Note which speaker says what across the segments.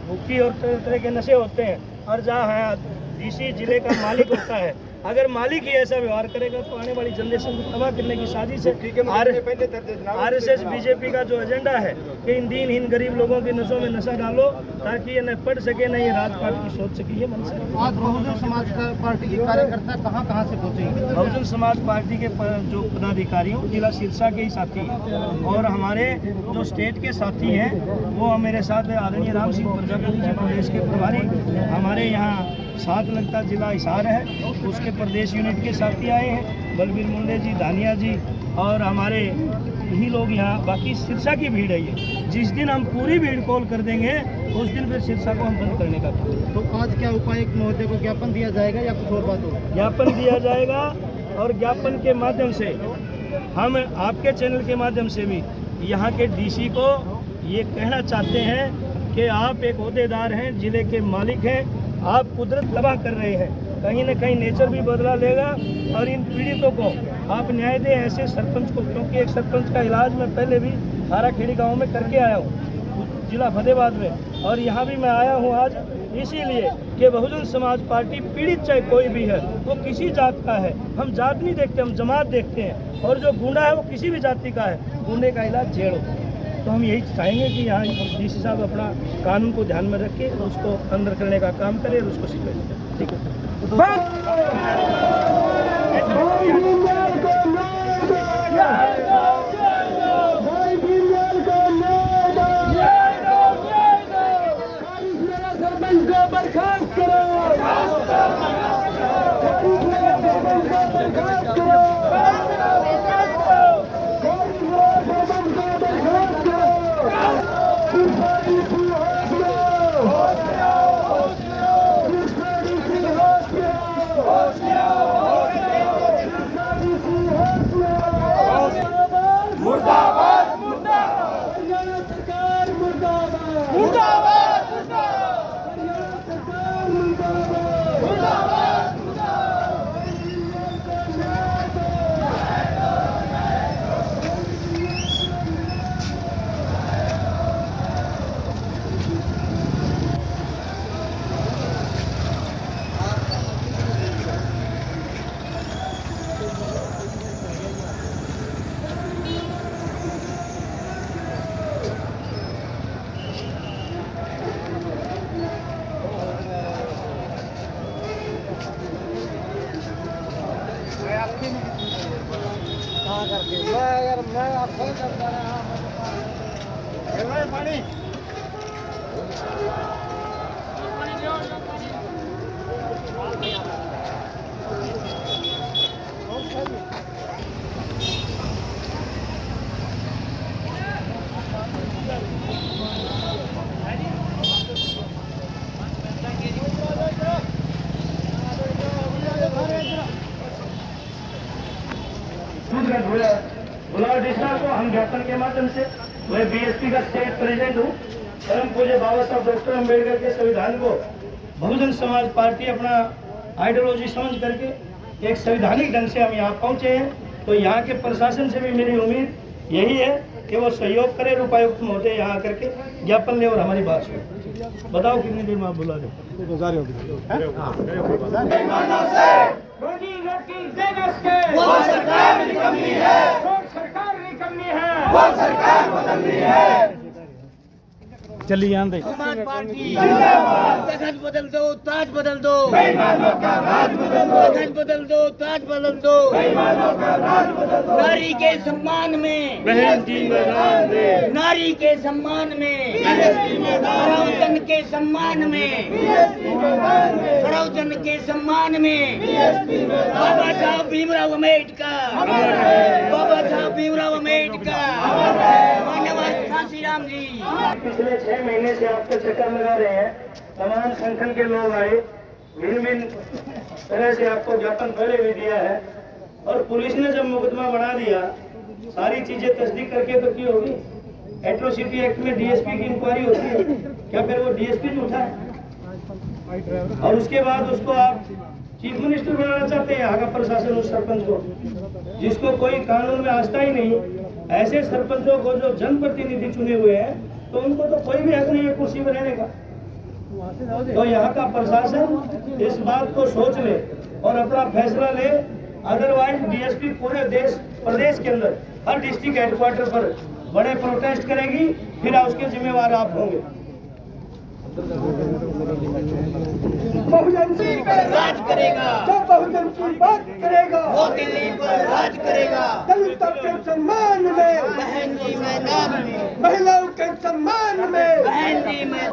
Speaker 1: भुक्की और तरह तरह के नशे होते हैं। और जहाँ डीसी जिले का मालिक होता है, अगर मालिक ही ऐसा व्यवहार करेगा तो आने वाली जनरेशन को तबाह करने की साजिश है। आरएसएस बीजेपी का जो एजेंडा है कि इन दीनहीन गरीब लोगों के नसों में नशा डालो ताकि ये न पढ़ सके न ये राजपाट की सोच सके, ये मन से।
Speaker 2: आज बहुजन समाज पार्टी के कार्यकर्ता कहाँ से पहुँचे?
Speaker 1: बहुजन समाज पार्टी के जो पदाधिकारियों जिला सिरसा के ही साथी हैं और हमारे जो स्टेट के साथी हैं वो मेरे साथ आदरणीय राम सिंह प्रजापति जी प्रदेश के प्रभारी, हमारे यहाँ साथ लगता जिला हिसार है उसके प्रदेश यूनिट के साथी आए हैं, बलबीर मुंडे जी, दानिया जी और हमारे यही लोग यहाँ। बाकी सिरसा की भीड़ है ये। जिस दिन हम पूरी भीड़ कॉल कर देंगे उस दिन फिर सिरसा को हम बंद करने का काम।
Speaker 2: तो आज क्या उपायुक्त महोदय को ज्ञापन दिया जाएगा या कुछ और बात होगा?
Speaker 1: ज्ञापन दिया जाएगा और ज्ञापन के माध्यम से हम आपके चैनल के माध्यम से भी यहाँ के डीसी को ये कहना चाहते हैं कि आप एक ओहदेदार हैं, जिले के मालिक हैं, आप कुदरत तबाह कर रहे हैं, कहीं न कहीं नेचर भी बदला लेगा और इन पीड़ितों को आप न्याय दें ऐसे सरपंच को। क्योंकि एक सरपंच का इलाज मैं पहले भी हाराखेड़ी गांव में करके आया हूं जिला फतेहाबाद में, और यहाँ भी मैं आया हूं आज इसीलिए कि बहुजन समाज पार्टी पीड़ित चाहे कोई भी है वो किसी जात का है, हम जात नहीं देखते, हम जमात देखते हैं, और जो गुंडा है वो किसी भी जाति का है, गुंडे का इलाज जेल हो। तो हम यही चाहेंगे कि यहाँ डीसी साहब अपना कानून को ध्यान में रख के उसको अंदर करने का काम करें और उसको सिखाएं। ठीक है।
Speaker 2: कहाँ करके मैं आपको करता रहा पानी
Speaker 1: बुलाडिस्टा को हम ज्ञापन के माध्यम से, मैं बीएसपी का स्टेट प्रेसिडेंट हूँ। परम पूज्य बाबा साहब डॉक्टर अम्बेडकर के संविधान को बहुजन समाज पार्टी अपना आइडियोलॉजी समझ करके एक संवैधानिक ढंग से हम यहाँ पहुँचे हैं। तो यहाँ के प्रशासन से भी मेरी उम्मीद यही है कि वो सहयोग करे, उपायुक्त महोदय यहाँ करके ज्ञापन ले और हमारी बात सुने। बताओ कितनी देर में आप बुला रहे हो?
Speaker 3: रोजी रोटी देने के
Speaker 1: वो सरकार निकम्मी है,
Speaker 3: वो सरकार निकम्मी है,
Speaker 1: वो सरकार बदलनी है।
Speaker 2: चलिए आंदे
Speaker 3: समाज पार्टी
Speaker 1: जिंदाबाद।
Speaker 3: तखत बदल दो, ताज बदल दो,
Speaker 1: बेईमानों का राज बदल दो,
Speaker 3: तखत बदल दो, ताज बदल दो।
Speaker 1: बेईमानों का राज बदल दो।
Speaker 3: नारी के सम्मान में,
Speaker 1: बहन जी मैदान दे,
Speaker 3: नारी के सम्मान में,
Speaker 1: बीएसपी मैदान में,
Speaker 3: सरोजन के सम्मान में,
Speaker 1: बीएसपी मैदान में,
Speaker 3: सरोजन के सम्मान में,
Speaker 1: बीएसपी मैदान
Speaker 3: बाबा साहब भीमराव अम्बेडकर,
Speaker 1: अमर है,
Speaker 3: बाबा साहब भीमराव अम्बेडकर,
Speaker 1: अमर है।
Speaker 3: माननीय कांशीराम जी।
Speaker 1: पिछले 6 महीने से आपके चक्कर लगा रहे हैं, तमाम संगठन के लोग आए, भिन्न भिन्न तरह से आपको ज्ञापन पहले भी दिया है। और पुलिस ने जब मुकदमा बना दिया, सारी चीजें तस्दीक करके तो की होगी। एट्रोसिटी एक्ट में डीएसपी की इंक्वायरी होती है, क्या फिर वो डीएसपी झूठा है? और उसके बाद उसको आप चीफ मिनिस्टर बनाना चाहते हैं यहाँ का प्रशासन उस सरपंच को, जिसको कोई कानून में आस्था ही नहीं। ऐसे सरपंचों को जो जनप्रतिनिधि चुने हुए हैं, तो उनको तो कोई भी हक नहीं है कुर्सी में रहने का। तो यहाँ का प्रशासन इस बात को सोच ले और अपना फैसला ले, अदरवाइज डीएसपी पूरे प्रदेश के अंदर हर डिस्ट्रिक्ट हेडक्वार्टर पर बड़े प्रोटेस्ट करेगी, फिर उसके जिम्मेवार आप होंगे।
Speaker 3: बहुजन पर राज करेगा,
Speaker 2: जो बहुजन की बात करेगा
Speaker 3: वो दिल्ली पर राज करेगा।
Speaker 2: दलितों के सम्मान में,
Speaker 3: बहन जी मैदान में,
Speaker 2: महिलाओं के सम्मान में
Speaker 3: बहन जी में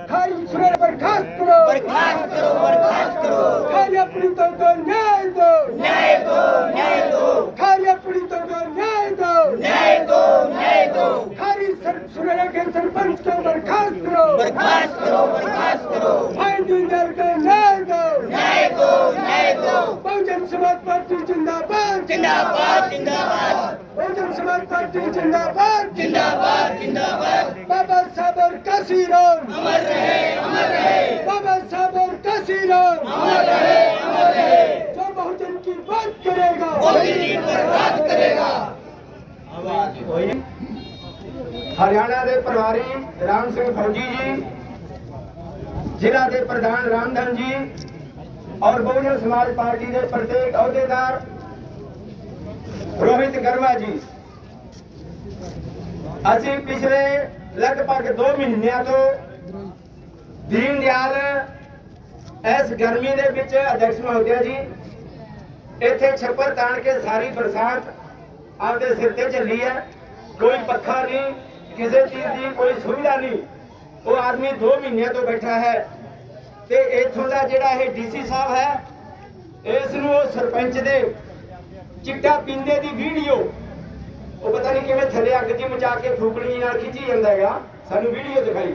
Speaker 2: खाली सुरेश बर्खास्त करो,
Speaker 3: बर्खास्त करो, बर्खास्त करो।
Speaker 2: खाली पीड़ितों को न्याय दो,
Speaker 3: न्याय दो, न्याय दो,
Speaker 2: खाली पीड़ितों को न्याय दो,
Speaker 3: न्याय दो, न्याय दो।
Speaker 2: खाली सुरेश के सरपंच को बर्खास्त करो,
Speaker 3: बर्खास्त करो, बर्खास्त करो।
Speaker 2: भाई दीनदयाल को न्याय दो,
Speaker 3: न्याय दो, न्याय दो।
Speaker 2: बहुजन समाज पार्टी जिंदाबाद,
Speaker 3: जिंदाबाद, जिंदाबाद,
Speaker 2: बहुजन समाज पार्टी जिंदाबाद,
Speaker 3: जिंदाबाद, जिंदाबाद।
Speaker 2: बाबा साहब और काशीराम,
Speaker 3: अमर रहे, अमर रहे,
Speaker 2: बाबा साहब और काशीराम,
Speaker 3: अमर रहे, अमर रहे।
Speaker 2: जो बहुजन की बात करेगा
Speaker 3: वो दिल्ली पर राज करेगा।
Speaker 4: हरियाणा के प्रभारी राम सिंह फौजी जी, जिला के प्रधान रामधन जी और बहुजन समाज पार्टी के प्रत्येक अहुदेदार रोहित गरवा जी, ਅਸੀਂ पिछले लगभग 2 ਮਹੀਨਿਆਂ ਤੋਂ दीन दयाल इस गर्मी के विच अध्यक्ष महोदया जी इत्थे छप्पर ताण के सारी बरसात आपके सिर ते झली है। कोई पक्खा नहीं, किसी चीज की कोई सुविधा नहीं। वो आदमी 2 महीनों तो बैठा है। ते इत्थों का जिहड़ा ये डीसी साहब है, इसनूं सरपंच दे चिट्टा पींदे दी वीडियो वो पता नहीं किवें थले अग जी मचा के फूकणी नाल खिंची जांदा हैगा, सानूं वीडियो दिखाई।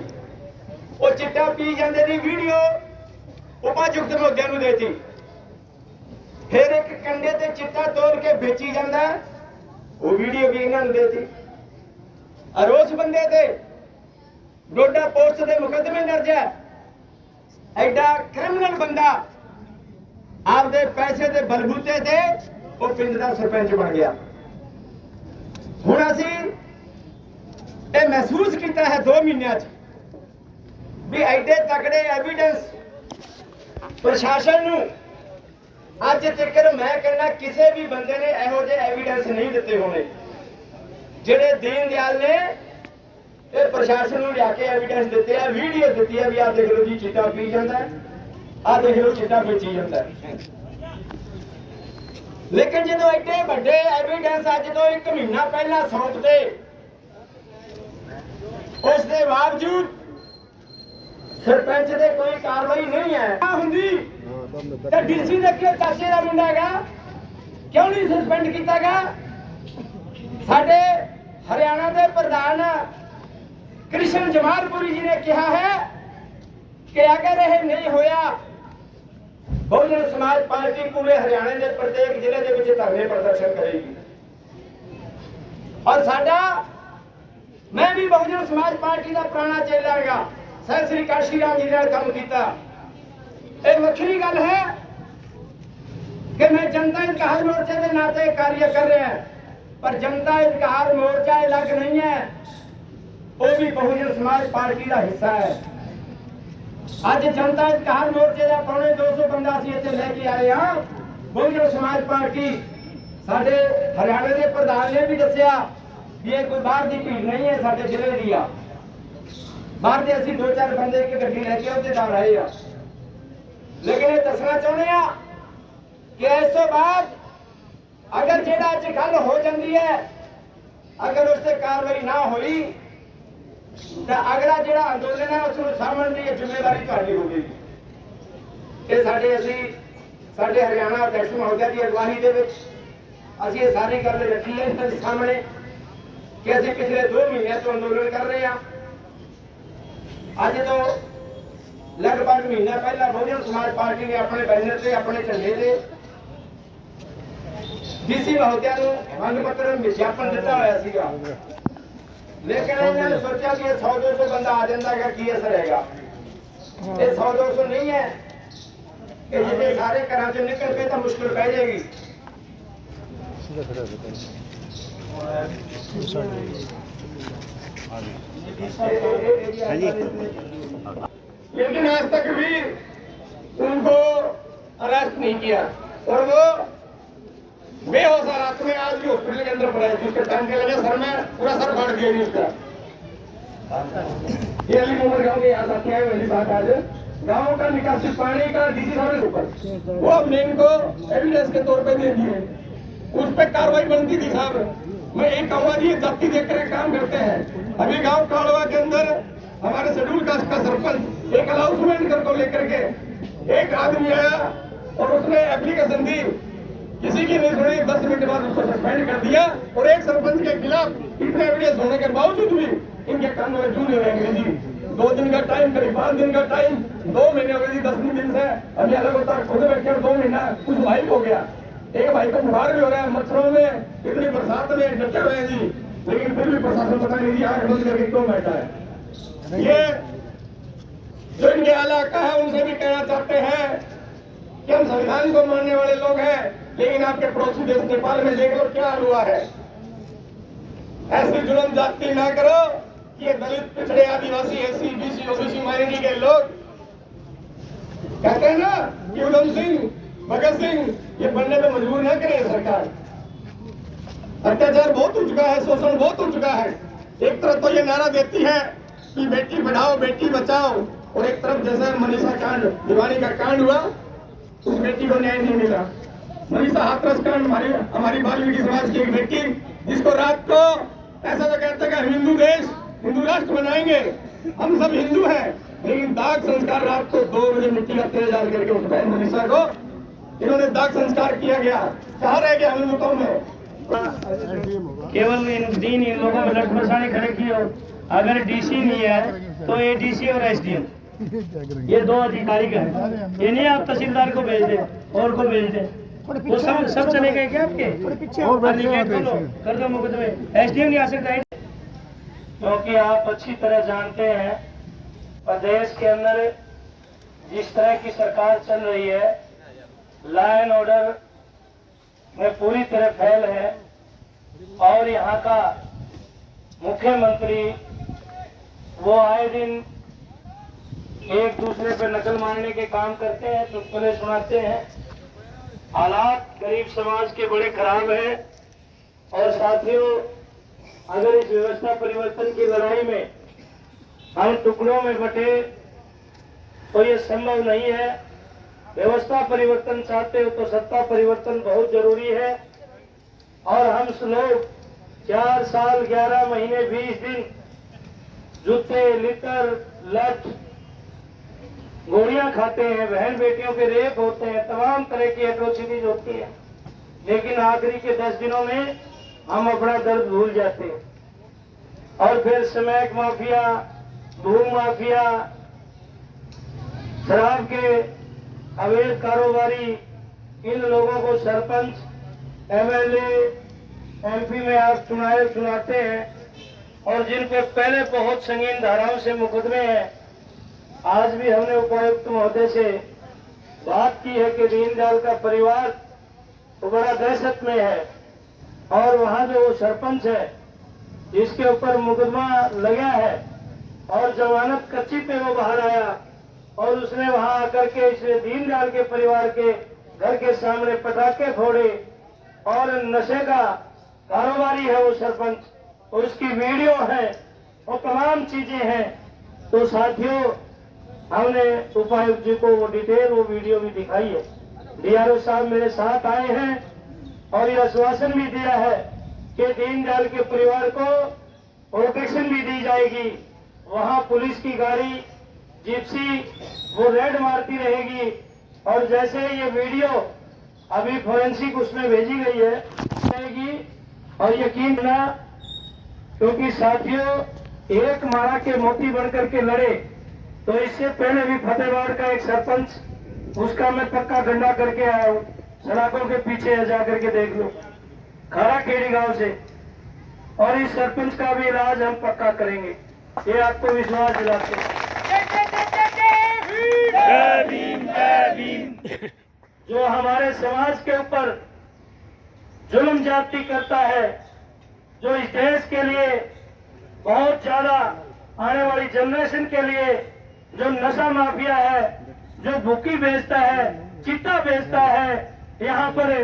Speaker 4: वो चिट्टा पी जांदे दी वीडियो उपायुक्त महोदया नूं देती। फिर एक कंडे ते चिट्टा तोड़ के बेची जांदा, वो वीडियो भी इन्हां नूं देती। और उस बंदे ते डोडा पोस्ट दे मुकदमे दर्ज है। एडा क्रिमिनल बंदा आपदे पैसे दे बलबूते ते वो पिंड दा सरपंच बन गया। हुण असीं ये महसूस किया है 2 महीनों भी एडे तकड़े एविडेंस प्रशासन नूं अज तक मैं कहना किसी भी बंदे ने इहो जिहे एविडेंस नहीं दिते होने जिहड़े दीन दयाल ने ये प्रशासन नूं लिया के एविडेंस दिते है, वीडियो दिती है भी आ देख लो जी चिट्टा पी जाता है, आ देख लो चिट्टा बेची जाता है। लेकिन जो एडे बड़े एविडेंस अज तो 1 महीना पहला सौंपते, उसके बावजूद सरपंच दे कोई कार्रवाई नहीं है होंदी ते डीसी दे क्यों चाचे दा मुंडा हैगा क्यों नहीं सस्पेंड किया गया? साडे हरियाणा के प्रधान कृष्ण जमालपुरी जी ने कहा है कि अगर यह नहीं होया बहुजन समाज पार्टी पूरे हरियाणा के प्रत्येक जिले के विच धरने प्रदर्शन करेगी। और साडा मैं भी बहुजन समाज पार्टी का पुराना चेला है, सर श्री काशी राम जी ने काम किया। एक वखरी गल है कि मैं जनता इंतजार मोर्चे के नाते कार्य कर रहे हैं, पर जनता इंतजार मोर्चा अलग नहीं है, वो भी बहुजन समाज पार्टी का हिस्सा है। आज जनता इंतजार मोर्चे का पौने 200 बंदा असीं इत्थे लेके आए हाँ। बहुजन समाज पार्टी साडे हरियाणा के प्रधान ने भी दस्सिया कि ये कोई बाहर की भीड़ नहीं है, साडे जिले दी आ। बाहर के असीं 2-4 बंदे की गड्डी लेके अहुदेदार आए आ। लेकिन ये दसना चाहुंदे आ कि इस तो बाद अगर जेड़ा अज गल हो जाती है, अगर उससे कार्रवाई ना हुई तो अगला जेड़ा अंदोलन है उसको सामने की जिम्मेदारी तुहाडी होगी। ये साडे हरियाणा अध्यक्ष महोदय की अगवाही दे विच असीं ये सारी गल रखी है इनके सामने कि असीं पिछले 2 महीने तो अंदोलन कर रहे हैं। अज तो लगभग महीना पहला बहुजन समाज पार्टी ने अपने बैनर से अपने झंडे से डीसी महोदया को मंग पत्र ज्ञापन दिता होया सीगा। लेकिन इन्होंने सोचा कि 100-200 बंदा आ जाता है, की असर रहेगा? ये 100-200 नहीं है कि जिसे सारे घर से निकल पे तो मुश्किल पै जाएगी। लेकिन आज तक भी उनको अरेस्ट नहीं किया और वो बेहोश हालत में आज भी हॉस्पिटल के अंदर पड़ा है, जिसके टांके लगे सर में, पूरा सर फाड़ दिया जी उसका। ये अली मोहम्मद गांव के यहाँ साथी आए मेरी बात आज गांव का निकासी पानी का डीसी साहब के ऊपर वो हमने इनको एविडेंस के तौर पे दे दिए, उस पर कार्रवाई बनती थी साहब। मैं एक कहूँगा जी जाति देखकर काम करते हैं। अभी गाँव काड़वा के अंदर हमारे शेड्यूल कास्ट का सरपंच एक अनाउंसमेंट को लेकर के एक आदमी आया और उसने एप्लीकेशन दी, किसी की नहीं सुनी, 10 मिनट बाद उसको सस्पेंड कर दिया। और एक सरपंच के खिलाफ इतने एविडेंस होने के बावजूद भी इनके कानों में जू नहीं रहेंगे जी। 2 दिन का टाइम, करीब 5 दिन का टाइम, 2 महीने हो गए जी, 10 दिन से अभी अलग होता खुद बैठे 2 महीना कुछ भाई हो गया। एक भाई को बुखार भी हो रहा है, मच्छरों में इतनी बरसात में डटे हुए हैं जी, लेकिन फिर भी प्रशासन पता नहीं दिया बंद करके क्यों बैठा है। ये जो इनके इलाका है उनसे भी कहना चाहते हैं कि हम संविधान को मानने वाले लोग हैं, लेकिन आपके पड़ोसी देश नेपाल में देख लो क्या हुआ है। ऐसी जुल्म जाति ना करो कि ये दलित, पिछड़े, आदिवासी, एससी, बीसी, ओबीसी माइनॉरिटी के लोग कहते हैं ना कि उधम सिंह, भगत सिंह ये बनने में मजबूर ना करे सरकार। अत्याचार बहुत हो चुका है, शोषण बहुत हो चुका है। एक तरफ तो ये नारा देती है कि बेटी पढ़ाओ बेटी बचाओ, और एक तरफ जैसे मनीषा कांड, दीवानी का कांड हुआ, उस बेटी को न्याय नहीं मिला। मनीषा हाथरस कांड, हमारी वाल्मीकि समाज की एक बेटी जिसको रात को ऐसा तो कहते हैं हिंदू देश, हिंदू राष्ट्र बनाएंगे, हम सब हिंदू हैं, लेकिन दाग संस्कार रात को 2 बजे मिट्टी का तेल डाल करके उस बहन मनीषा को इन्होंने दाग संस्कार किया गया। कहाँ रह गया हम लोगों में?
Speaker 1: केवल इन लोगों में लट बसाने खड़े किए हो। अगर डीसी नहीं है तो एडीसी और एसडीएम ये 2 अधिकारी का है। ये नहीं आप तहसीलदार को भेज दे और को भेज दे, वो सब चले गए क्या आपके? कर दो मुकदमे, एसडीएम नहीं आ सकता है। क्योंकि आप अच्छी तरह जानते हैं प्रदेश के अंदर जिस तरह की सरकार चल रही है, लॉ एंड ऑर्डर में पूरी तरह फेल है, और यहाँ का मुख्यमंत्री वो आए दिन एक दूसरे पे नकल मारने के काम करते हैं, चुटकुले सुनाते हैं। हालात गरीब समाज के बड़े खराब हैं। और साथियों, अगर इस व्यवस्था परिवर्तन की लड़ाई में हम टुकड़ों में बटे तो ये संभव नहीं है। व्यवस्था परिवर्तन चाहते हो तो सत्ता परिवर्तन बहुत जरूरी है। और हम लोग 4 साल 11 महीने 20 दिन जूते लिकर लठ गोलियां खाते हैं, बहन बेटियों के रेप होते हैं, तमाम तरह की एट्रोसिटीज होती है, लेकिन आखिरी के 10 दिनों में हम अपना दर्द भूल जाते हैं। और फिर स्मैक माफिया, भू माफिया, शराब के अवैध कारोबारी, इन लोगों को सरपंच, एमएलए, एमपी में आप सुनाते हैं और जिन पे पहले बहुत संगीन धाराओं से मुकदमे हैं। आज भी हमने उपायुक्त महोदय से बात की है कि दीनदयाल का परिवार तो बड़ा दहशत में है और वहाँ जो सरपंच है जिसके ऊपर मुकदमा लगा है और जमानत कच्ची पे वो बाहर आया और उसने वहां आकर के इस दीनदयाल के परिवार के घर के सामने पटाखे फोड़े और नशे का कारोबारी है वो सरपंच, और उसकी वीडियो है और तमाम चीजें हैं। तो साथियों, हमने उपायुक्त जी को वो डिटेल वो वीडियो भी दिखाई है। डीआरओ साहब मेरे साथ आए हैं और ये आश्वासन भी दिया है कि दीनदयाल के परिवार को प्रोटेक्शन भी दी जाएगी। वहां पुलिस की गाड़ी जिप्सी वो रेड मारती रहेगी और जैसे ये वीडियो अभी फोरेंसिक उसमें भेजी गई है जाएगी। और यकीन ना, क्योंकि साथियों एक मारा के मोती बनकर के लड़े, तो इससे पहले भी फतेहबाद का एक सरपंच, उसका मैं पक्का गंडा करके आया हूँ, सड़कों के पीछे जा करके देख लो, खारा खेड़ी गांव से। और इस सरपंच का भी इलाज हम पक्का करेंगे, ये आपको विश्वास दिलाते हैं। जो हमारे समाज के ऊपर जुल्म जाती करता है, जो इस देश के लिए बहुत ज्यादा आने वाली जनरेशन के लिए जो नशा माफिया है, जो भूखी बेचता है, चिट्टा बेचता है, यहाँ पर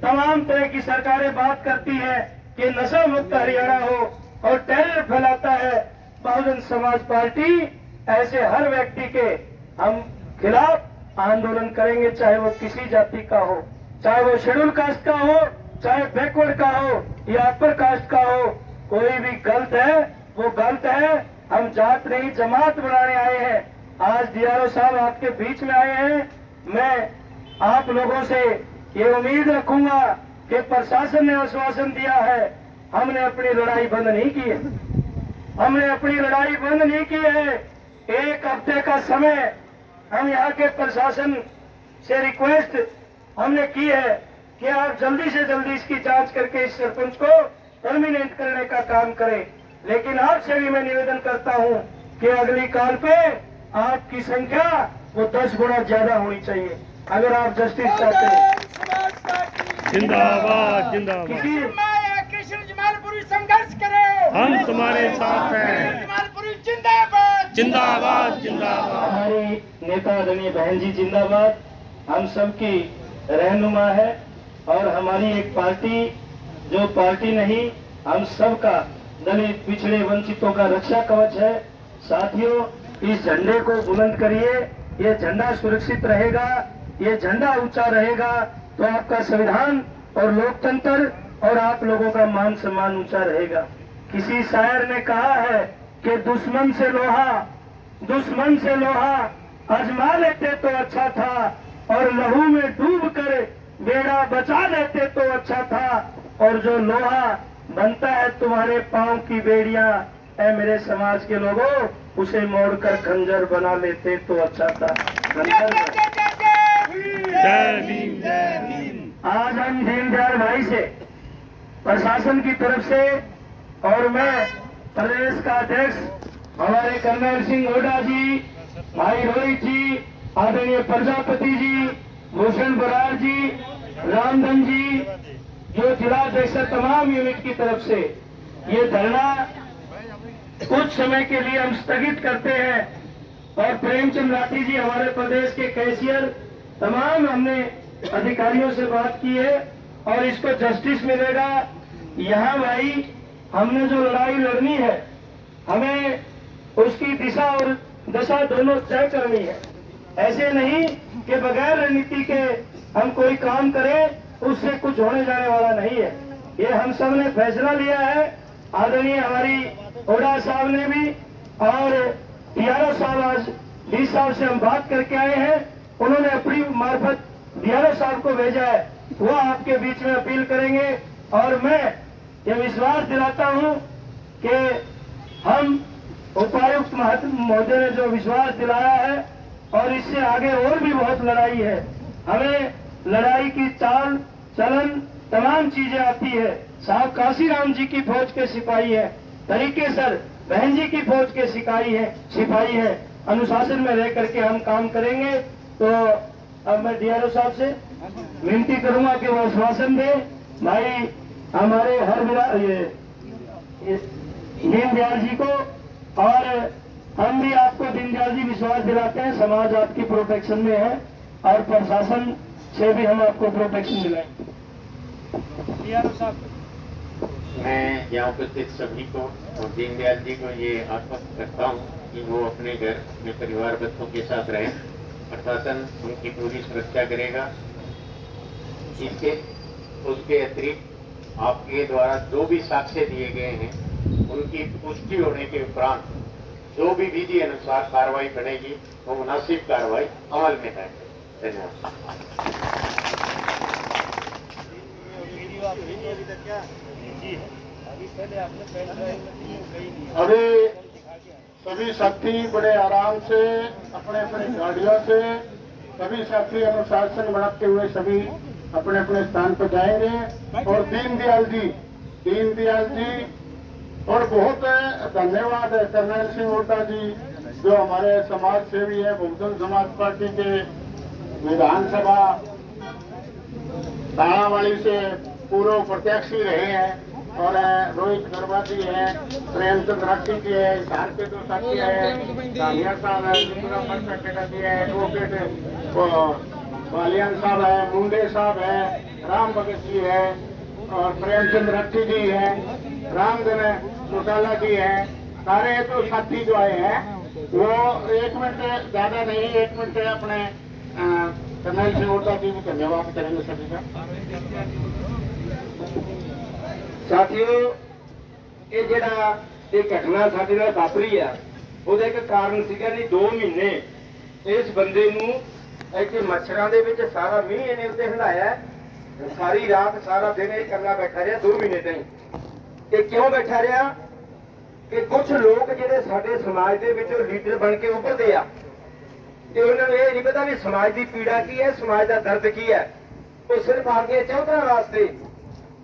Speaker 1: तमाम तरह की सरकारें बात करती है कि नशा मुक्त हरियाणा हो और टेरर फैलाता है। बहुजन समाज पार्टी ऐसे हर व्यक्ति के हम खिलाफ आंदोलन करेंगे, चाहे वो किसी जाति का हो, चाहे वो शेड्यूल कास्ट का हो, चाहे बैकवर्ड का हो या अपर कास्ट का हो। कोई भी गलत है वो गलत है। हम जात नहीं जमात बनाने आए हैं। आज डीआरओ साहब आपके बीच में आए हैं। मैं आप लोगों से ये उम्मीद रखूंगा कि प्रशासन ने आश्वासन दिया है, हमने अपनी लड़ाई बंद नहीं की है, हमने अपनी लड़ाई बंद नहीं की है। एक हफ्ते का समय हम यहाँ के प्रशासन से रिक्वेस्ट हमने की है कि आप जल्दी से जल्दी इसकी जांच करके इस सरपंच को टर्मिनेट करने का काम करें। लेकिन आपसे भी मैं निवेदन करता हूं कि अगली काल पे आपकी संख्या वो 10 गुना ज्यादा होनी चाहिए अगर आप जस्टिस चाहते हैं।
Speaker 5: जिंदाबाद जिंदाबाद।
Speaker 1: किसी
Speaker 3: कृष्ण जमालपुरी संघर्ष करो,
Speaker 5: हम तुम्हारे साथ हैं।
Speaker 3: जमालपुरी जिंदाबाद
Speaker 5: जिंदाबाद जिंदाबाद।
Speaker 1: हमारी नेता आदरणीय बहन जी जिंदाबाद हम सबकी रहनुमा है और हमारी एक पार्टी जो पार्टी नहीं, हम सबका दलित पिछड़े वंचितों का रक्षा कवच है। साथियों, इस झंडे को बुलंद करिए, ये झंडा सुरक्षित रहेगा, ये झंडा ऊंचा रहेगा तो आपका संविधान और लोकतंत्र और आप लोगों का मान सम्मान ऊंचा रहेगा। किसी शायर ने कहा है कि दुश्मन से लोहा आजमा लेते तो अच्छा था, और लहू में डूब कर बेड़ा बचा लेते तो अच्छा था, और जो लोहा बनता है तुम्हारे पांव की बेड़ियां, ऐ मेरे समाज के लोगों, उसे मोड़कर खंजर बना लेते तो अच्छा था।
Speaker 5: जय भीम जय भीम।
Speaker 1: आज हम दीनदयाल भाई से प्रशासन की तरफ से और मैं प्रदेश का अध्यक्ष हमारे कर्नल सिंह हुड्डा जी, भाई रोहित जी, आदरणीय प्रजापति जी, भूषण बराड़ जी, रामधन जी, जो जिला अध्यक्ष तमाम यूनिट की तरफ से ये धरना कुछ समय के लिए हम स्थगित करते हैं। और प्रेमचंद राठी जी हमारे प्रदेश के कैशियर, तमाम हमने अधिकारियों से बात की है और इसको जस्टिस मिलेगा। यहाँ भाई हमने जो लड़ाई लड़नी है, हमें उसकी दिशा और दशा दोनों तय करनी है। ऐसे नहीं कि बगैर रणनीति के हम कोई काम करें, उससे कुछ होने जाने वाला नहीं है। ये हम सब ने फैसला लिया है। आदरणीय हमारी ओडा साहब ने भी और DRO साहब, आज डी साहब से हम बात करके आए हैं, उन्होंने अपनी मार्फत DRO साहब को भेजा है, वो आपके बीच में अपील करेंगे। और मैं ये विश्वास दिलाता हूं कि हम उपायुक्त महोदय ने जो विश्वास दिलाया है, और इससे आगे और भी बहुत लड़ाई है। हमें लड़ाई की चाल चलन तमाम चीजें आती है। साहब काशीराम जी की फौज के सिपाही है, तरीके सर बहन जी की फौज के सिपाही है। अनुशासन में रह करके हम काम करेंगे। तो अब मैं DRO साहब से विनती करूंगा कि वो आश्वासन दे। भाई हमारे हर दीनदयाल जी को, और हम भी आपको दीनदयाल जी विश्वास दिलाते हैं, समाज आपकी प्रोटेक्शन में है और प्रशासन से भी हम आपको प्रोटेक्शन दिलाएंगे। DRO साहब,
Speaker 6: मैं यहाँ उपस्थित सभी को और दीनदयाल जी को ये आश्वस्त करता हूँ कि वो अपने घर अपने परिवार बच्चों के साथ रहें। प्रशासन उनकी पूरी सुरक्षा करेगा। उसके अतिरिक्त आपके द्वारा जो भी साक्ष्य दिए गए हैं, उनकी पुष्टि होने के उपरांत जो भी विधि अनुसार कार्रवाई बनेगी वो मुनासिब कार्रवाई अमल में है। धन्यवाद।
Speaker 7: अभी सभी साथी बड़े आराम से अपने अपने गाड़ियों से सभी साथी अनुशासन बनाते हुए सभी अपने अपने स्थान पर जाएंगे। और दीनदयाल जी और बहुत धन्यवाद है कर्नल सिंह हुड्डा जी, जो हमारे समाज सेवी है, बहुजन समाज पार्टी के विधानसभा दाणावाली से पूर्व प्रत्याशी रहे हैं। और रोहित गरबा जी है, प्रेमचंद राठी जी है, हिसार के दो साथी है, दानिया साहब है, जी है, एडवोकेट वालियान साहब है, मुंडे साहब है, राम भगत जी है, और प्रेमचंद राठी जी है, रामधन चौटाला जी है। सारे तो साथी जो आए हैं वो 1 मिनट ज्यादा नहीं, 1 मिनट अपने कर्नल सिंह हुड्डा जी को धन्यवाद करेंगे सभी का।
Speaker 4: साथियों, ये ਜਿਹੜਾ ਇਹ ਘਟਨਾ ਸਾਡੇ ਨਾਲ ਵਾਪਰੀ ਆ, ਉਹਦਾ ਇੱਕ ਕਾਰਨ ਸੀਗਾ ਨਹੀਂ 2 ਮਹੀਨੇ ਇਸ ਬੰਦੇ ਨੂੰ ਇੱਥੇ ਮੱਛਰਾਂ ਦੇ ਵਿੱਚ ਸਾਰਾ ਮੀਂਹ ਇਹਨੇ ਉੱਤੇ ਹੰਡਾਇਆ, ਸਾਰੀ ਰਾਤ ਸਾਰਾ ਦਿਨ ਇਹ ਇਕੱਲਾ ਬੈਠਾ ਰਿਹਾ 2 ਮਹੀਨੇ ਤਾਈਂ। ਇਹ ਕਿਉਂ ਬੈਠਾ ਰਿਹਾ ਕਿ ਕੁਝ ਲੋਕ ਜਿਹੜੇ ਸਾਡੇ ਸਮਾਜ ਦੇ ਵਿੱਚੋਂ ਲੀਡਰ ਬਣ ਕੇ ਉੱਭਰਦੇ ਆ, ਤੇ ਉਹਨਾਂ ਨੂੰ ਇਹ ਨਹੀਂ ਪਤਾ ਵੀ ਸਮਾਜ ਦੀ ਪੀੜਾ ਕੀ ਹੈ, ਸਮਾਜ ਦਾ ਦਰਦ ਕੀ ਹੈ। ਉਹ ਸਿਰਫ ਆਪਣੀਆਂ ਚੌਧਰਾਂ ਵਾਸਤੇ,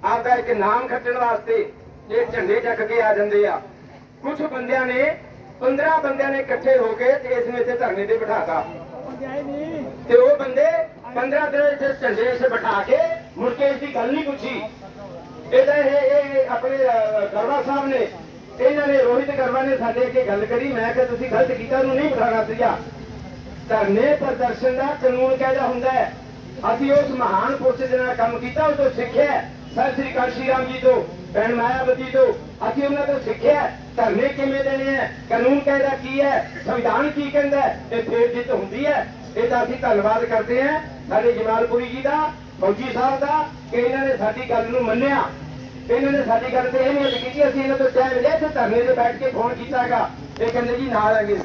Speaker 4: आपका एक नाम खट्टन वास्ते ये झंडे चक के आ जाते आ। कुछ बंदियां ने 15 बंदियां ने इकट्ठे होकर इसमें इतने धरने से बिठाता, ते वो बंदे 15 दिन झंडे से बिठा के मुड़ के इसकी गल नहीं पूछी। अपने गरबा साहब ने, इन्होंने रोहित गरबा ने साडे अगे गल करी, मैं कि तुसीं गलत कीता, नहीं बिठाना सीगा। धरने प्रदर्शन का कानून कहदा हुंदा है। असीं उस महान पुरुष दे नाल काम कीता, उस तों सिੱਖਿਆ। सर श्री काशी राम जी तो भैन मायावती तो असं उन्होंने तो सीखिया धरने किमें देने हैं, कानून कहता की है, संविधान की कहता है, फिर जित होंगी है। ये तो असं धन्यवाद करते हैं साडे जमालपुरी जी का, फौजी साहब का, कि इन्होंने साडी गल नूं मन्निया। इन्होंने साडी गल ते अहमियत की। असीं इन्हां तों टाइम लिया, इत्थे धरने ते बैठ के फोन कीता गा, ये कहंदे जी नाल आ गए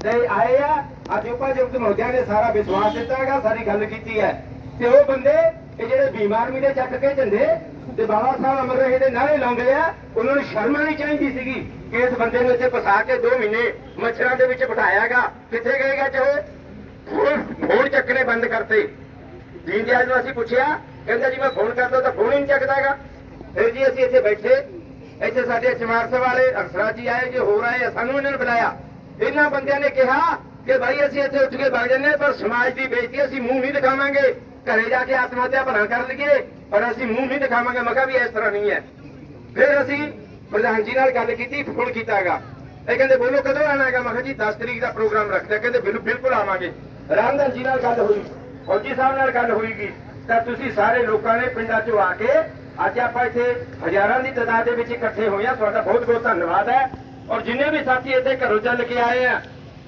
Speaker 4: ते आए आ। अज उपायुक्त महोदय ने सारा विश्वास दिता है, सारी गल की है। ते वो बंदे ਜਿਹੜੇ ਭੀਮ ਆਰਮੀ ਦੇ ਚੱਕ ਕੇ ਝੰਡੇ ਤੇ ਬਾਬਾ ਸਾਹਿਬ ਅਮਰ ਰਹੇ ਦੇ ਨਾਰੇ ਲਾਉਂਦੇ ਆ, ਉਹਨਾਂ ਨੂੰ ਸ਼ਰਮ ਆਉਣੀ ਚਾਹੀਦੀ ਸੀਗੀ ਕਿ ਇਸ ਬੰਦੇ ਨੂੰ ਇੱਥੇ ਫਸਾ ਕੇ 2 ਮਹੀਨੇ ਮੱਛਰਾਂ ਦੇ ਵਿੱਚ ਬਿਠਾਇਆਗਾ। ਕਿੱਥੇ ਗਏਗਾ ਚਾਹੇ ਫੋਨ ਚੱਕਣੇ ਬੰਦ ਕਰਤੇ। दीनदयाल ਨੂੰ ਅਸੀਂ ਪੁੱਛਿਆ, ਕਹਿੰਦਾ ਜੀ ਮੈਂ ਫੋਨ ਕਰਦਾ ਤਾਂ ਫੋਨ ਹੀ ਨਹੀਂ ਚੱਕਦਾਗਾ। ਫਿਰ ਜੀ ਅਸੀਂ ਇੱਥੇ ਬੈਠੇ, ਇੱਥੇ ਸਾਡੇ ਚਮਾਰ ਸਾਹਿਬ ਵਾਲੇ ਅਫਸਰਾਂ ਜੀ ਆਏ, ਜੋ ਹੋਰ ਆਏ, ਸਾਨੂੰ ਇਹਨਾਂ ਨੇ ਬੁਲਾਇਆ। ਇਹਨਾਂ ਬੰਦਿਆਂ ਨੇ ਕਿਹਾ ਕਿ ਭਾਈ ਅਸੀਂ ਇੱਥੇ ਉੱਠ ਕੇ ਵਗ ਜਾਂਦੇ, ਪਰ ਸਮਾਜ ਦੀ ਬੇਇੱਜ਼ਤੀ ਅਸੀਂ ਮੂੰਹ ਨਹੀਂ ਦਿਖਾਵਾਂਗੇ। घरे जाके आत्महत्या भला कर लीए, पर असी मुंह नहीं दिखावांगे। मैं कहा भी इस तरह नहीं है। फिर असी प्रधान जी नाल गल की, फोन कीतागा। ये कहते बोलो कदों आना है? मैं कहा जी 10 तरीक का प्रोग्राम रखते। कहते बिल्कुल आवांगे। रामधन जी नाल गल हुई, फौजी साहब नाल गल होईगी, तां तुसीं सारे लोगों ने पिंडां चों आके अज आपां इत्थे हज़ारां दी तादाद दे विच इकट्ठे होए हां। तुहाडा बहुत बहुत धन्नवाद है। और जिन्ने भी साथी इत्थे घरों चल के आए हैं,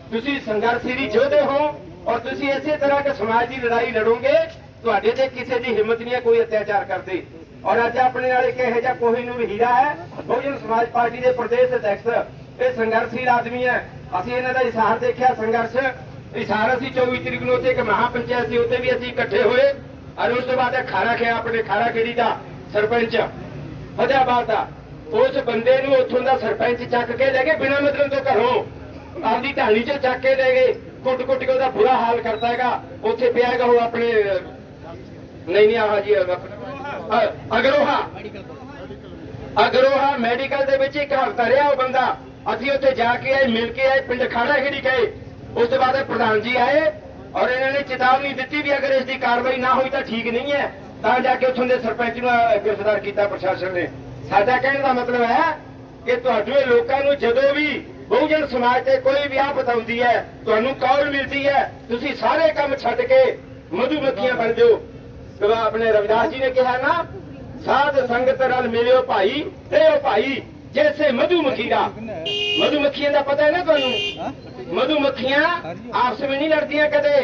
Speaker 4: तुसीं संघर्षी योद्धे हो और ਤੁਸੀਂ ਇਸੇ ਤਰ੍ਹਾਂ के समाज की लड़ाई लड़ोगे ਤੁਹਾਡੇ ਤੇ ਕਿਸੇ ਦੀ ਹਿੰਮਤ ਨਹੀਂ ਹੈ ਕੋਈ ਅਤਿਆਚਾਰ ਕਰਦੇ। ਔਰ ਅੱਜ ਆਪਣੇ ਨਾਲ ਇੱਕ ਇਹੋ ਜਿਹਾ ਕੋਹੀਨੂਰ ਹੀਰਾ ਹੈ, ਬਹੁਜਨ ਸਮਾਜ ਪਾਰਟੀ ਦੇ ਪ੍ਰਦੇਸ਼ ਅਧਿਕਸ਼, ਇਹ ਸੰਘਰਸ਼ੀਲ ਆਦਮੀ ਹੈ। ਅਸੀਂ ਇਹਨਾਂ ਦਾ ਇਸ਼ਾਰ ਦੇਖਿਆ, ਸੰਘਰਸ਼ ਇਸ਼ਾਰ। ਅਸੀਂ 24 ਤਰੀਕ ਨੂੰ ਉੱਥੇ ਇੱਕ ਮਹਾ ਪੰਚਾਇਤ ਸੀ, ਉੱਥੇ ਵੀ ਅਸੀਂ ਇਕੱਠੇ ਹੋਏ ਔਰ ਉਸ ਤੋਂ ਬਾਅਦ ਖਾਰਾ ਖਿਆ ਆਪਣੇ ਖਾਰਾ ਖੇੜੀ ਦਾ ਸਰਪੰਚ ਫਤਿਆਬਾਦ ਦਾ, ਉਸ ਬੰਦੇ ਨੂੰ ਉੱਥੋਂ ਦਾ ਸਰਪੰਚ ਚੱਕ ਕੇ ਲੈ ਗਏ ਬਿਨਾਂ ਮਤਲਬ ਤੋਂ ਘਰੋਂ, ਆਪਦੀ ਢਾਣੀ 'ਚ ਚੱਕ ਕੇ ਲੈ ਗਏ, ਕੁੱਟ ਕੁੱਟ ਕੇ ਉਹਦਾ ਬੁਰਾ ਹਾਲ ਕਰਤਾ ਹੈਗਾ। ਉੱਥੇ ਪਿਆ ਹੈਗਾ ਉਹ ਆਪਣੇ ਨਹੀਂ ਆਹ ਜੀ ਅਗਰੋਹਾ ਮੈਡੀਕਲ ਦੇ ਵਿੱਚ ਇੱਕ ਹਫ਼ਤਾ ਰਿਹਾ ਉਹ ਬੰਦਾ। ਅਸੀਂ ਉੱਥੇ ਜਾ ਕੇ ਆਏ, ਮਿਲ ਕੇ ਆਏ, ਪਿੰਡ ਖਾੜਾ ਖੇੜੀ ਗਏ। ਉਸ ਤੋਂ ਬਾਅਦ ਪ੍ਰਧਾਨ ਜੀ ਆਏ ਔਰ ਇਹਨਾਂ ਨੇ ਚੇਤਾਵਨੀ ਦਿੱਤੀ ਵੀ ਅਗਰ ਇਸ ਦੀ ਕਾਰਵਾਈ ਨਾ ਹੋਈ ਤਾਂ ਠੀਕ ਨਹੀਂ ਹੈ, ਤਾਂ ਜਾ ਕੇ ਉੱਥੋਂ ਦੇ ਸਰਪੰਚ ਨੂੰ ਗ੍ਰਿਫਤਾਰ ਕੀਤਾ ਪ੍ਰਸ਼ਾਸਨ ਨੇ। ਸਾਡਾ ਕਹਿਣ ਦਾ ਮਤਲਬ ਹੈ ਕਿ ਤੁਹਾਡੇ ਲੋਕਾਂ ਨੂੰ ਜਦੋਂ ਵੀ ਬਹੁਜਨ ਸਮਾਜ ਤੇ ਕੋਈ ਵੀ ਆਫਤ ਆਉਂਦੀ ਹੈ, ਤੁਹਾਨੂੰ ਕਾਲ ਮਿਲਦੀ ਹੈ, ਤੁਸੀਂ ਸਾਰੇ ਕੰਮ ਛੱਡ ਕੇ ਮਧੂ ਮੱਖੀਆਂ ਬਣ ਜਾਓ। ਆਪਣੇ ਰਵਿਦਾਸ ਜੀ ਨੇ ਕਿਹਾ ਨਾ, ਸਾਧ ਸੰਗਤ ਨਾਲ ਮਿਲਿਓ ਭਾਈ ਤੇ ਉਹ ਭਾਈ ਜੈਸੇ ਮਧੂਮੱਖੀ ਦਾ। ਮਧੂਮੱਖੀਆਂ ਦਾ ਪਤਾ ਹੈ ਨਾ ਤੁਹਾਨੂੰ, ਮਧੂਮੱਖੀਆਂ ਆਪਸ ਵਿੱਚ ਨਹੀਂ ਲੜਦੀਆਂ ਕਦੇ।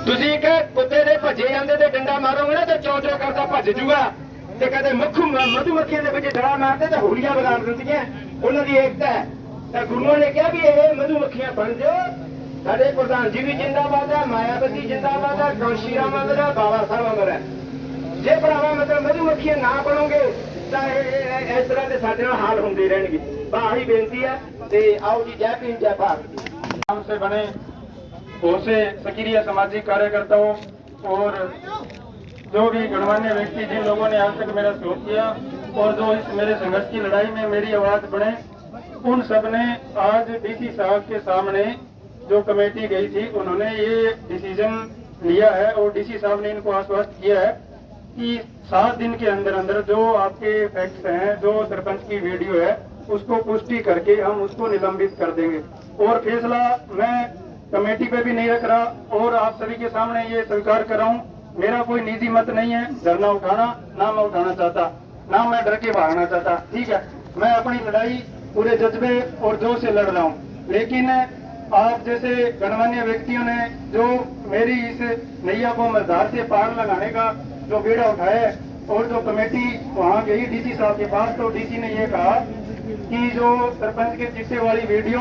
Speaker 4: ਤੁਸੀਂ ਇੱਕ ਕੁੱਤੇ ਦੇ ਭੱਜੇ ਜਾਂਦੇ ਤੇ ਡੰਡਾ ਮਾਰੋਗੇ ਨਾ ਤੇ ਚੌਂ ਚੌਂ ਕਰਦਾ ਭੱਜ ਜੂਗਾ, ਤੇ ਕਦੇ ਮਧੂਮੱਖੀਆਂ ਦੇ ਵਿੱਚ ਡੜਾ ਮਾਰਦੇ ਤੇ ਹੋਲੀਆਂ ਵਿਗਾੜ ਦਿੰਦੀਆਂ। ਉਹਨਾਂ ਦੀ ਏਕਤਾ ਹੈ। ਤਾਂ ਗੁਰੂਆਂ ਨੇ ਕਿਹਾ ਵੀ ਇਹ ਮਧੂਮੱਖੀਆਂ ਬਣ ਜਾਓ। ਸਾਡੇ ਪ੍ਰਧਾਨ ਜੀ ਵੀ ਜਿੰਦਾਬਾਦ ਹੈ, ਮਾਇਆਵਤੀ ਜਿੰਦਾਬਾਦ ਹੈ, ਕਾਂਸ਼ੀ ਰਾਮ ਅਮਰ ਹੈ, ਬਾਬਾ ਸਾਹਿਬ ਅਮਰ ਹੈ। ਜੇ ਭਰਾਵਾ ਮਤਲਬ ਮਧੂਮੱਖੀਆਂ ਨਾ ਬਣੋਗੇ ਤਾਂ ਇਸ ਤਰ੍ਹਾਂ ਦੇ ਸਾਡੇ ਨਾਲ ਹਾਲ ਹੁੰਦੇ ਰਹਿਣਗੇ। ਆਹੀ ਬੇਨਤੀ ਹੈ ਤੇ आओ जी, जय भीम जय भारत।
Speaker 8: नाम से बने बहुत से सक्रिय सामाजिक कार्यकर्ताओं और जो भी गणमान्य व्यक्ति जिन लोगों ने आज तक मेरा सहयोग किया और जो इस मेरे संघर्ष की लड़ाई में मेरी आवाज बने, उन सब ने आज डीसी साहब के सामने जो कमेटी गई थी उन्होंने ये डिसीजन लिया है और डीसी साहब ने इनको आश्वस्त किया है कि 7 दिन के अंदर अंदर जो आपके फैक्ट्स हैं, जो सरपंच की वीडियो है, उसको पुष्टि करके हम उसको निलंबित कर देंगे। और फैसला मैं कमेटी पे भी नहीं रख रहा और आप सभी के सामने ये स्वीकार कर रहा हूँ, मेरा कोई निजी मत नहीं है धरना उठाना, ना मैं उठाना चाहता, ना मैं डर के भागना चाहता। ठीक है, मैं अपनी लड़ाई पूरे जज्बे और जोश से लड़ रहा हूँ। लेकिन आप जैसे गणमान्य व्यक्तियों ने जो मेरी इस नैया को मझधार से पार लगाने का जो बेड़ा उठाया है और जो कमेटी वहाँ गई डीसी साहब के पास, तो डीसी ने ये कहा कि जो सरपंच के चिट्टे वाली वीडियो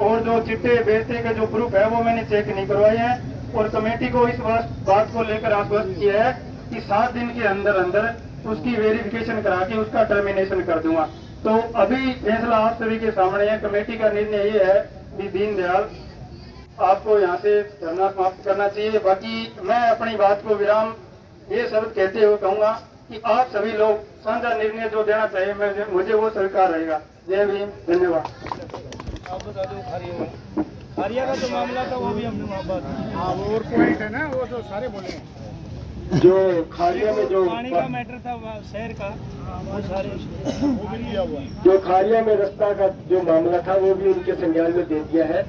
Speaker 8: और जो चिट्टे बेचने के जो प्रूफ है वो मैंने चेक नहीं करवाए हैं और कमेटी को इस बात को लेकर आश्वस्त किया है कि 7 दिन के अंदर अंदर उसकी वेरिफिकेशन करा के उसका टर्मिनेशन कर दूंगा। तो अभी फैसला आप सभी के सामने है। कमेटी का निर्णय ये है कि दीनदयाल आपको यहाँ से धरना समाप्त करना चाहिए। बाकी मैं अपनी बात को विराम ये शब्द कहते हुए कहूँगा कि आप सभी लोग साझा निर्णय जो देना चाहिए मुझे वो स्वीकार रहेगा। जय भीम, धन्यवाद।
Speaker 1: आप बता दो खारिया का जो मामला था वो भी हमने वहाँ बात,
Speaker 7: और पॉइंट है ना, वो तो सारे बोले
Speaker 8: जो खारिया में जो
Speaker 1: पानी का मैटर था शहर का, वो सारे
Speaker 7: वो भी लिया हुआ है।
Speaker 8: जो खारिया में रास्ता का जो मामला था वो भी उनके संज्ञान में दे दिया है।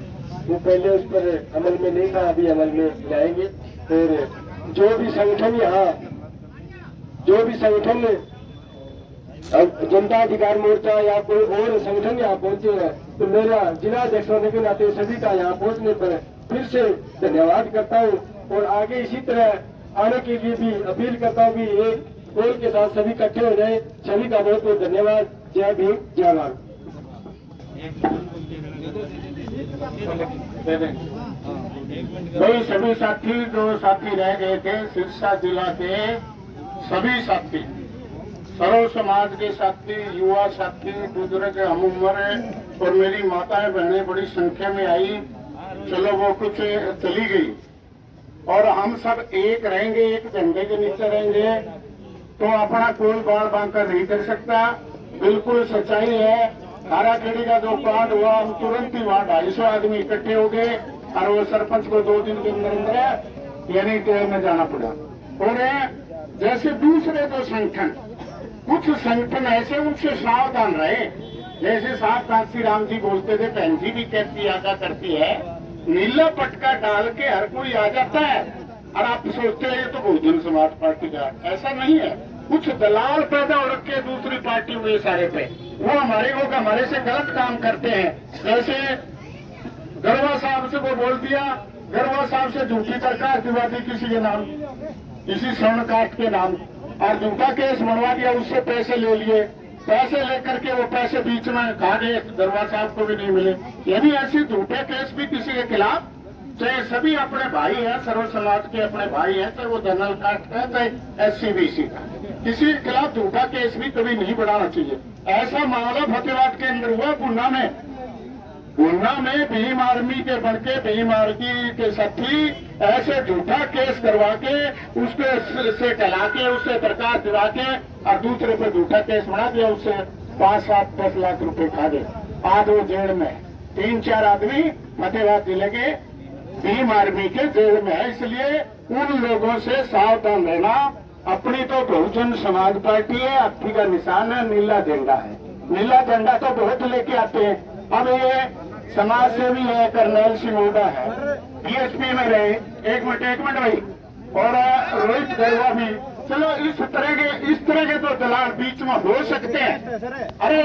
Speaker 8: वो पहले उस पर अमल में नहीं था, अभी अमल में लाएंगे। और जो भी संगठन यहाँ, जो भी संगठन जनता अधिकार मोर्चा या कोई और संगठन यहाँ पहुंचे हैं, तो मेरा जिला अध्यक्ष होने के नाते सभी का यहाँ पहुंचने पर फिर से धन्यवाद करता हूँ और आगे इसी तरह आने के लिए भी अपील करता हूँ कि एक गोल के साथ सभी इकट्ठे हो जाए। सभी का बहुत बहुत धन्यवाद। जय भीम, जय भारत।
Speaker 7: भाई सभी साथी जो साथी रह गए थे, सिरसा जिला के सभी साथी, सर्व समाज के साथी, युवा साथी, बुजुर्ग, हम उम्र और मेरी माताएं बहनें बड़ी संख्या में आई। चलो वो कुछ चली गई और हम सब एक रहेंगे, एक झंडे के नीचे रहेंगे तो अपना कोई बाल बांकर नहीं कर सकता। बिल्कुल सच्चाई है। खाराखेड़ी का जो कांड हुआ, हम तुरंत ही वहाँ 250 आदमी इकट्ठे हो गए और वो सरपंच को 2 दिन के अंदर यानी जेल में जाना पड़ा। और जैसे दूसरे जो संगठन, कुछ संगठन ऐसे उनसे सावधान रहे। जैसे साहब कांसी राम जी बोलते थे, बहन जी भी कहती आजा करती है, नीला पटका डाल के हर कोई आ जाता है और आप सोचते हैं ये तो बहुजन समाज पार्टी का। ऐसा नहीं है। कुछ दलाल पैदा हो रखे हैं दूसरी पार्टी हुए सारे पे, वो हमारे लोग हमारे से गलत काम करते हैं। जैसे गढ़वा साहब से वो बोल दिया गढ़वा साहब से झूठी दरकार दिवा दी किसी के नाम, किसी स्वर्ण कास्ट के नाम, और झूठा केस बनवा दिया, उससे पैसे ले लिए, पैसे लेकर के वो पैसे बीच में खा गए, गढ़वा साहब को भी नहीं मिले। यदि ऐसे झूठे केस भी किसी के खिलाफ, चाहे सभी अपने भाई हैं, सर्व समाज के अपने भाई हैं, चाहे वो जनरल कास्ट का, चाहे SC/BC का, किसी के खिलाफ झूठा केस भी कभी नहीं बढ़ाना चाहिए। ऐसा मामला फतेहाबाद के अंदर हुआ। पुन्ना में भीम आर्मी के बढ़के भीम आर्मी के साथी ऐसे झूठा केस करवा के उसके से टला के उससे दरकार दिवा के और दूसरे पे झूठा केस बना दिया, उससे 5, 7, 10 लाख रुपए खा गए। आज वो जेल में 3-4 आदमी फतेहाबाद जिले के भीम आर्मी के जेल में है। इसलिए उन लोगों से सावधान रहना। अपनी तो बहुजन समाज पार्टी है, अर्थी का निशान है, नीला झंडा है। नीला झंडा तो बहुत लेके आते हैं। अब ये समाज सेवी है, कर्नल सिंह हुड्डा है, BSP में रहे, एक मिनट भाई, और रोहित गरवा भी। चलो इस तरह के तो दलाल बीच में हो सकते हैं। अरे